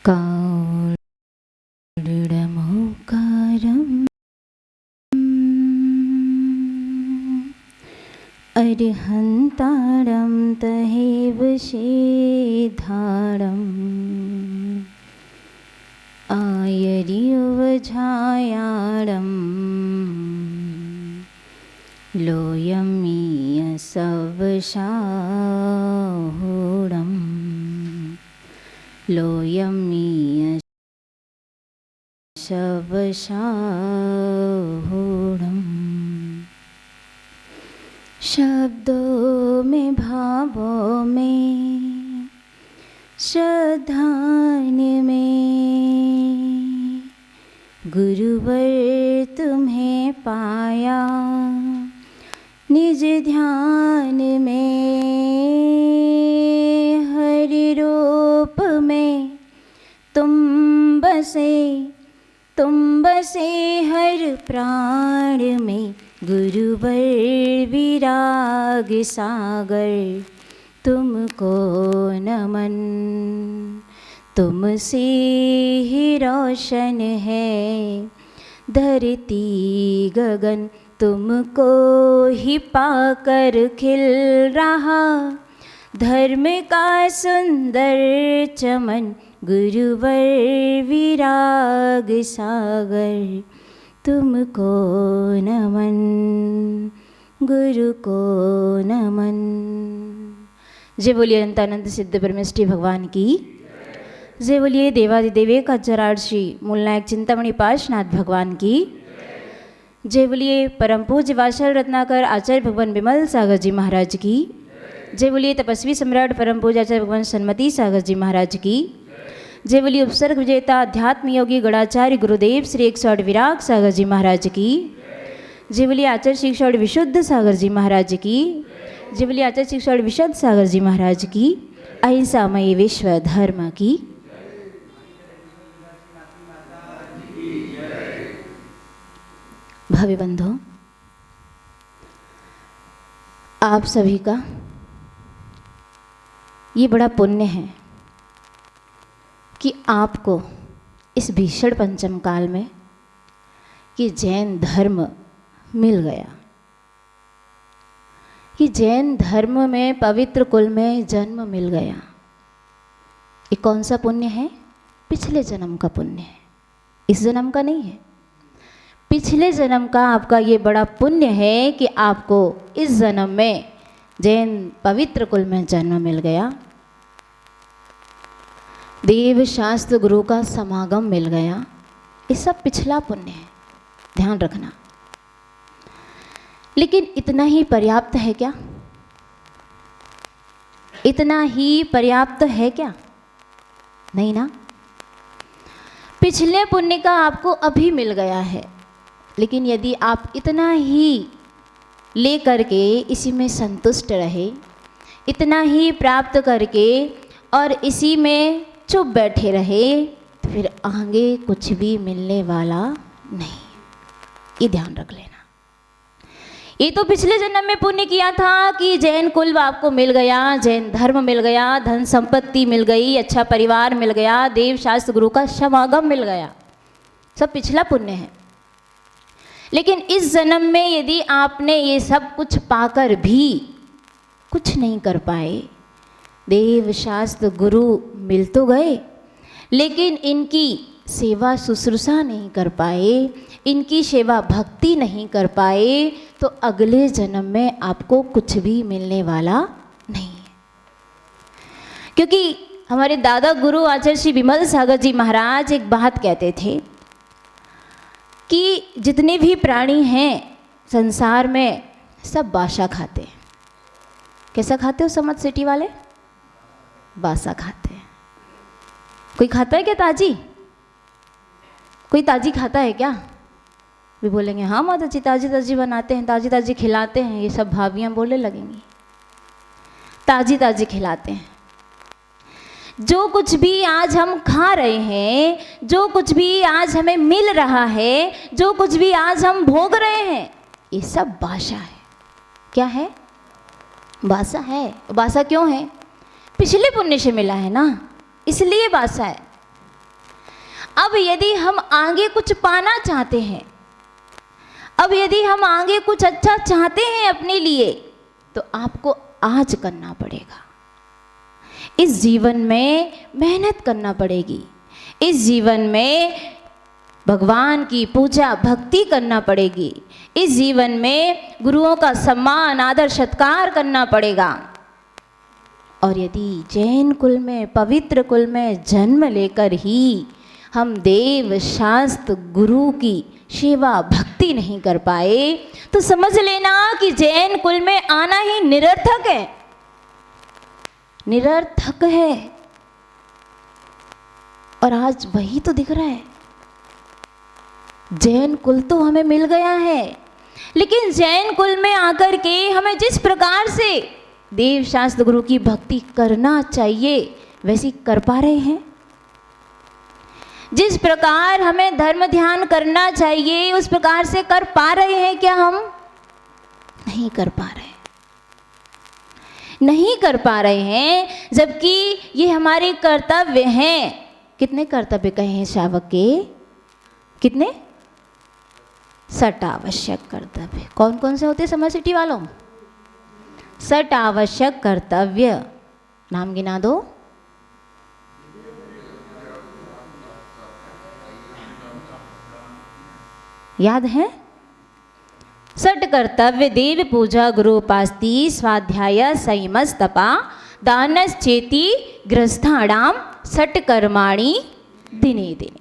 कारुण्यमुकारम् अरिहन्तारं तहेव शेधारम् आयर्युवझायारं लोयमीयसवशाहूढम् लोयमीयशवशाहूढम् शब्दों में भावों में श्रद्धान में गुरुवर तुम्हें पाया निज ध्यान में हरि रूप में तुम बसे हर प्राण में गुरुवर विराग सागर तुमको नमन तुमसे ही रोशन है धरती गगन तुमको ही पाकर खिल रहा धर्म का सुंदर चमन गुरुवर विराग सागर तुमको नमन गुरु को नमन। जय बोलिए अनंतानंद सिद्ध परमेष्ठी भगवान की जय बोलिए देवादिदेव एकाक्षरार्थ श्री मूलनायक चिंतामणि पार्श्वनाथ भगवान की जय बोलिए परम पूज्य वात्सल रत्नाकर आचार्य भगवान विमल सागर जी महाराज की जय बोलिए तपस्वी सम्राट परम पूज्य आचार्य भगवान सन्मति सागर जी महाराज की जय बोलिए उपसर्ग विजेता अध्यात्म योगी गणाचार्य गुरुदेव श्री 108 विराग सागर जी महाराज की जय बोलिए आचार्य श्री 108 विशुद्ध सागर जी महाराज की जय बोलिए आचार्य श्री 108 विशुद्ध सागर जी महाराज की अहिंसामय विश्व धर्म की। भावी बंधु, आप सभी का ये बड़ा पुण्य है कि आपको इस भीषण पंचम काल में कि जैन धर्म मिल गया, कि जैन धर्म में पवित्र कुल में जन्म मिल गया। ये कौन सा पुण्य है? पिछले जन्म का पुण्य है, इस जन्म का नहीं है। पिछले जन्म का आपका ये बड़ा पुण्य है कि आपको इस जन्म में जैन पवित्र कुल में जन्म मिल गया, देव शास्त्र गुरु का समागम मिल गया। ये सब पिछला पुण्य है, ध्यान रखना। लेकिन इतना ही पर्याप्त है क्या? इतना ही पर्याप्त है क्या? नहीं ना। पिछले पुण्य का आपको अभी मिल गया है, लेकिन यदि आप इतना ही ले करके इसी में संतुष्ट रहे, इतना ही प्राप्त करके और इसी में चुप बैठे रहे, तो फिर आगे कुछ भी मिलने वाला नहीं। ये ध्यान रख लेना। ये तो पिछले जन्म में पुण्य किया था कि जैन कुल आपको मिल गया, जैन धर्म मिल गया, धन संपत्ति मिल गई, अच्छा परिवार मिल गया, देव शास्त्र गुरु का समागम मिल गया, सब पिछला पुण्य है। लेकिन इस जन्म में यदि आपने ये सब कुछ पाकर भी कुछ नहीं कर पाए, देव शास्त्र गुरु मिल तो गए लेकिन इनकी सेवा शुश्रूषा नहीं कर पाए, इनकी सेवा भक्ति नहीं कर पाए, तो अगले जन्म में आपको कुछ भी मिलने वाला नहीं है। क्योंकि हमारे दादा गुरु आचार्य श्री विमल सागर जी महाराज एक बात कहते थे कि जितने भी प्राणी हैं संसार में सब बासा खाते हैं। कैसा खाते हो समझ सिटी वाले? बासा खाते हैं। कोई खाता है क्या ताजी? कोई ताजी खाता है क्या? भी बोलेंगे हाँ माता जी ताजी ताजी बनाते हैं, ताजी ताजी खिलाते हैं। ये सब भाभियाँ बोलने लगेंगी ताजी ताजी खिलाते हैं। जो कुछ भी आज हम खा रहे हैं, जो कुछ भी आज हमें मिल रहा है, जो कुछ भी आज हम भोग रहे हैं, ये सब बासा है। क्या है? बासा है। बासा क्यों है? पिछले पुण्य से मिला है ना, इसलिए बासा है। अब यदि हम आगे कुछ पाना चाहते हैं, अब यदि हम आगे कुछ अच्छा चाहते हैं अपने लिए, तो आपको आज करना पड़ेगा। इस जीवन में मेहनत करना पड़ेगी, इस जीवन में भगवान की पूजा भक्ति करना पड़ेगी, इस जीवन में गुरुओं का सम्मान आदर सत्कार करना पड़ेगा। और यदि जैन कुल में, पवित्र कुल में जन्म लेकर ही हम देव शास्त्र गुरु की सेवा भक्ति नहीं कर पाए, तो समझ लेना कि जैन कुल में आना ही निरर्थक है, निरर्थक है। और आज वही तो दिख रहा है। जैन कुल तो हमें मिल गया है, लेकिन जैन कुल में आकर के हमें जिस प्रकार से देव शास्त्र गुरु की भक्ति करना चाहिए वैसी कर पा रहे हैं? जिस प्रकार हमें धर्म ध्यान करना चाहिए उस प्रकार से कर पा रहे हैं क्या? हम नहीं कर पा रहे, नहीं कर पा रहे हैं, जबकि ये हमारे कर्तव्य हैं। कितने कर्तव्य कहे हैं श्रावक के? कितने? 60 आवश्यक कर्तव्य। कौन कौन से होते हैं समर सिटी वालों? 60 आवश्यक कर्तव्य। नाम गिना दो। याद है? 60 कर्तव्य देव पूजा गुरु उपास्ति स्वाध्याय संयमस तपा दानस चेति गृहस्थाणाम 60 कर्माणि दिने दिने।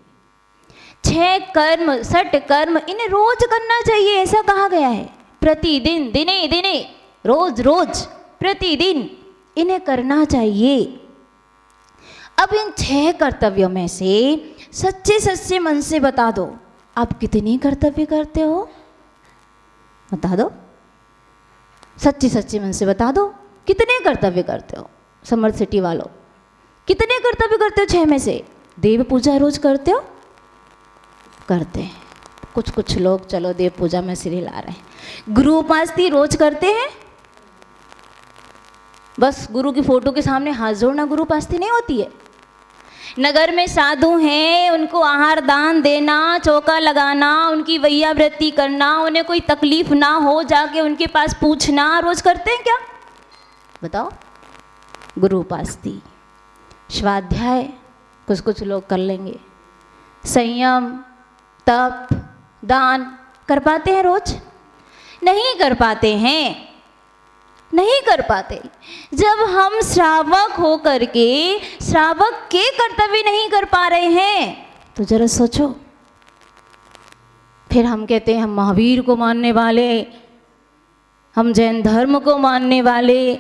6 कर्म, 60 कर्म इन्हें रोज करना चाहिए, ऐसा कहा गया है। प्रतिदिन, दिने दिने, रोज रोज, प्रतिदिन इन्हें करना चाहिए। अब इन 6 कर्तव्यों में से सच्चे सच्चे मन से बता दो, आप कितनी कर्तव्य करते हो? बता दो, सच्चे सच्चे मन से बता दो, कितने कर्तव्य करते हो? समर्थ सिटी वालों, कितने कर्तव्य करते हो? 6 में से देव पूजा रोज करते हो? करते हैं। कुछ कुछ लोग चलो देव पूजा में सिर हिला रहे हैं। गुरु उपासना रोज करते हैं? बस गुरु की फोटो के सामने हाथ जोड़ना गुरु उपासना नहीं होती है। नगर में साधु हैं, उनको आहार दान देना, चौका लगाना, उनकी वैयावृत्ति करना, उन्हें कोई तकलीफ ना हो जाके उनके पास पूछना, रोज करते हैं क्या? बताओ। गुरु उपासना, स्वाध्याय कुछ कुछ लोग कर लेंगे, संयम, तप, दान कर पाते हैं रोज? नहीं कर पाते हैं, नहीं कर पाते। जब हम श्रावक हो करके श्रावक के कर्तव्य नहीं कर पा रहे हैं तो जरा सोचो। फिर हम कहते हैं हम महावीर को मानने वाले, हम जैन धर्म को मानने वाले,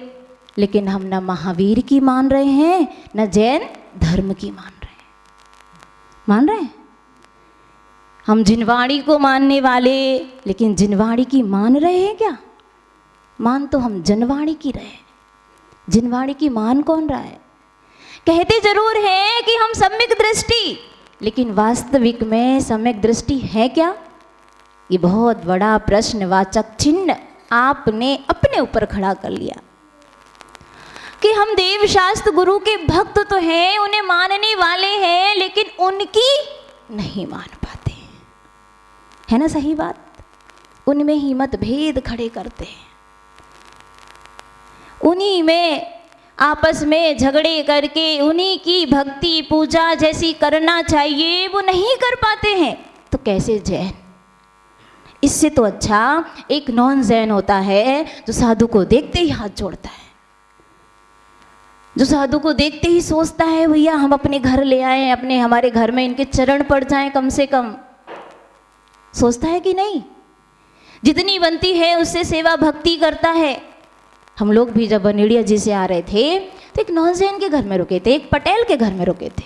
लेकिन हम न महावीर की मान रहे हैं न जैन धर्म की मान रहे हैं। मान रहे हैं? हम जिनवाड़ी को मानने वाले, लेकिन जिनवाड़ी की मान रहे हैं क्या? मान तो हम जनवाड़ी की रहे, जिनवाड़ी की मान कौन रहा है? कहते जरूर हैं कि हम सम्यक दृष्टि, लेकिन वास्तविक में सम्यक दृष्टि है क्या? ये बहुत बड़ा प्रश्नवाचक चिन्ह आपने अपने ऊपर खड़ा कर लिया कि हम देव शास्त्र गुरु के भक्त तो हैं, उन्हें मानने वाले हैं, लेकिन उनकी नहीं मान पाते। है ना सही बात? उनमें ही मतभेद खड़े करते हैं, उन्हीं में आपस में झगड़े करके उन्हीं की भक्ति पूजा जैसी करना चाहिए वो नहीं कर पाते हैं। तो कैसे जैन? इससे तो अच्छा एक नॉन जैन होता है जो साधु को देखते ही हाथ जोड़ता है, जो साधु को देखते ही सोचता है भैया हम अपने घर ले आए, अपने हमारे घर में इनके चरण पड़ जाएं कम से कम। सोचता है कि नहीं? जितनी बनती है उससे सेवा भक्ति करता है। हम लोग भी जब बनेड़िया जी से आ रहे थे तो एक नॉन जैन के घर में रुके थे, एक पटेल के घर में रुके थे।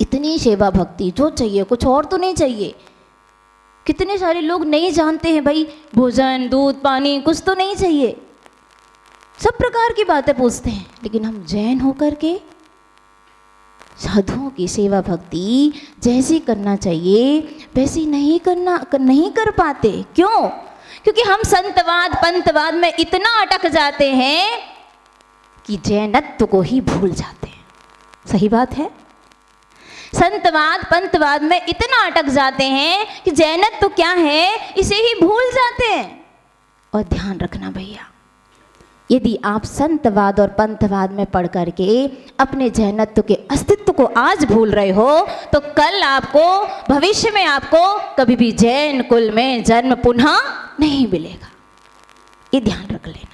इतनी सेवा भक्ति जो चाहिए, कुछ और तो नहीं चाहिए। कितने सारे लोग नहीं जानते हैं भाई, भोजन दूध पानी कुछ तो नहीं चाहिए, सब प्रकार की बातें पूछते हैं। लेकिन हम जैन होकर के साधुओं की सेवा भक्ति जैसी करना चाहिए वैसी नहीं कर पाते। क्यों? क्योंकि हम संतवाद पंतवाद में इतना अटक जाते हैं कि जैनत्व को ही भूल जाते हैं। सही बात है? संतवाद पंतवाद में इतना अटक जाते हैं कि जैनत्व क्या है इसे ही भूल जाते हैं। और ध्यान रखना भैया, यदि आप संतवाद और पंथवाद में पढ़ करके अपने जैनत्व के अस्तित्व को आज भूल रहे हो तो कल आपको, भविष्य में आपको कभी भी जैन कुल में जन्म पुनः नहीं मिलेगा। ये ध्यान रख लेना।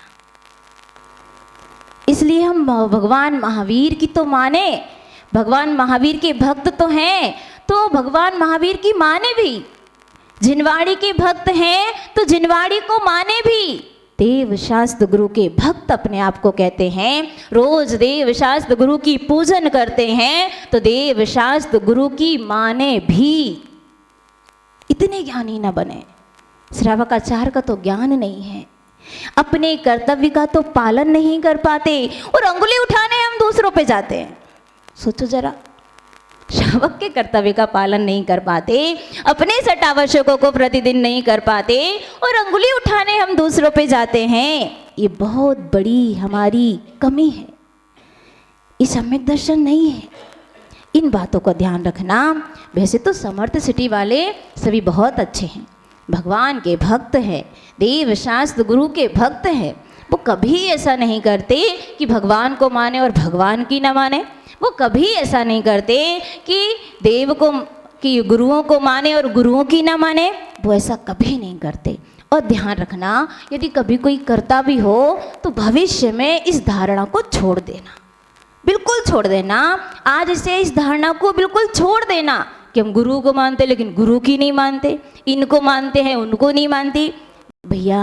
इसलिए हम भगवान महावीर की तो माने, भगवान महावीर के भक्त तो हैं, तो भगवान महावीर की माने भी। जिनवाड़ी के भक्त हैं तो जिनवाड़ी को माने भी। देव शास्त्र गुरु के भक्त अपने आप को कहते हैं, रोज देव शास्त्र गुरु की पूजन करते हैं तो देव शास्त्र गुरु की माने भी। इतने ज्ञानी न बने। श्रावकाचार का तो ज्ञान नहीं है, अपने कर्तव्य का तो पालन नहीं कर पाते और अंगुली उठाने हम दूसरों पे जाते हैं। सोचो जरा, श्रावक के कर्तव्य का पालन नहीं कर पाते, अपने सटावश्यकों को प्रतिदिन नहीं कर पाते और अंगुली उठाने हम दूसरों पे जाते हैं। ये बहुत बड़ी हमारी कमी है, ये सम्यक दर्शन नहीं है। इन बातों का ध्यान रखना। वैसे तो समर्थ सिटी वाले सभी बहुत अच्छे हैं, भगवान के भक्त हैं, देव शास्त्र गुरु के भक्त हैं। वो कभी ऐसा नहीं करते कि भगवान को माने और भगवान की न माने। वो कभी ऐसा नहीं करते कि देव को, कि गुरुओं को माने और गुरुओं की ना माने। वो ऐसा कभी नहीं करते। और ध्यान रखना, यदि कभी कोई करता भी हो तो भविष्य में इस धारणा को छोड़ देना, बिल्कुल छोड़ देना। आज से इस धारणा को बिल्कुल छोड़ देना कि हम गुरु को मानते लेकिन गुरु की नहीं मानते, इनको मानते हैं उनको नहीं मानती। भैया